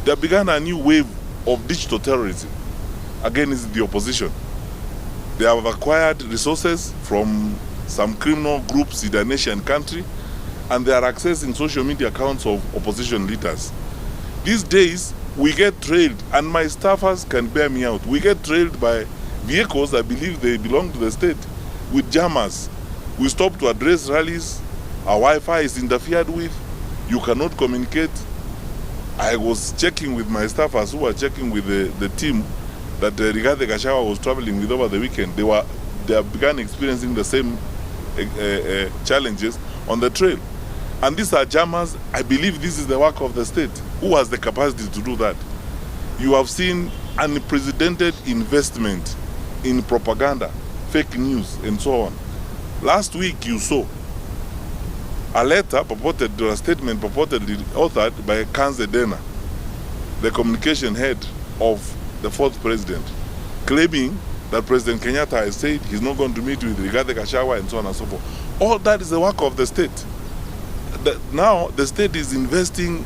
They began a new wave of digital terrorism against the opposition. They have acquired resources from some criminal groups in the nation country, and they are accessing social media accounts of opposition leaders. These days, we get trailed, and my staffers can bear me out. We get trailed by vehicles that believe they belong to the state with jammers. We stop to address rallies. Our Wi-Fi is interfered with. You cannot communicate. I was checking with my staffers who were checking with the team that Rigathi Gachagua was traveling with over the weekend. They began experiencing the same challenges on the trail. And these are jammers. I believe this is the work of the state. Who has the capacity to do that? You have seen unprecedented investment in propaganda, fake news, and so on. Last week you saw a letter purported, or a statement purportedly authored by Kanze Dena, the communication head of the fourth president, claiming that President Kenyatta has said he's not going to meet with Rigathi Gachagua and so on and so forth. All that is the work of the state. Now the state is investing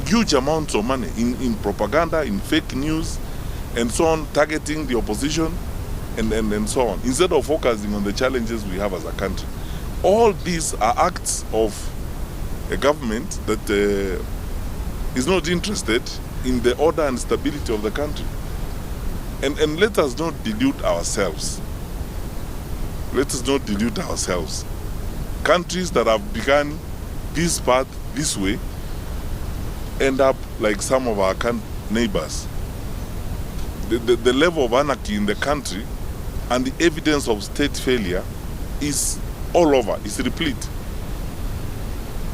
huge amounts of money in propaganda, in fake news, and so on, targeting the opposition and so on, instead of focusing on the challenges we have as a country. All these are acts of a government that is not interested in the order and stability of the country. And let us not delude ourselves. Let us not delude ourselves. Countries that have begun this path this way end up like some of our neighbors. The level of anarchy in the country and the evidence of state failure is all over, is replete.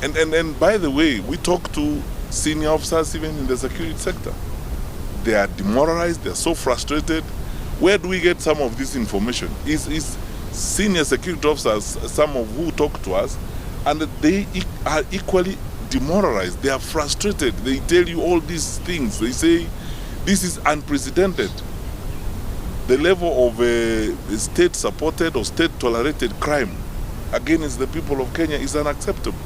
And by the way, we talk to senior officers even in the security sector. They are demoralized, they are so frustrated. Where do we get some of this information? Is senior security officers, some of who talk to us, and they are equally demoralized. They are frustrated. They tell you all these things. They say this is unprecedented. The level of state-supported or state-tolerated crime against the people of Kenya is unacceptable.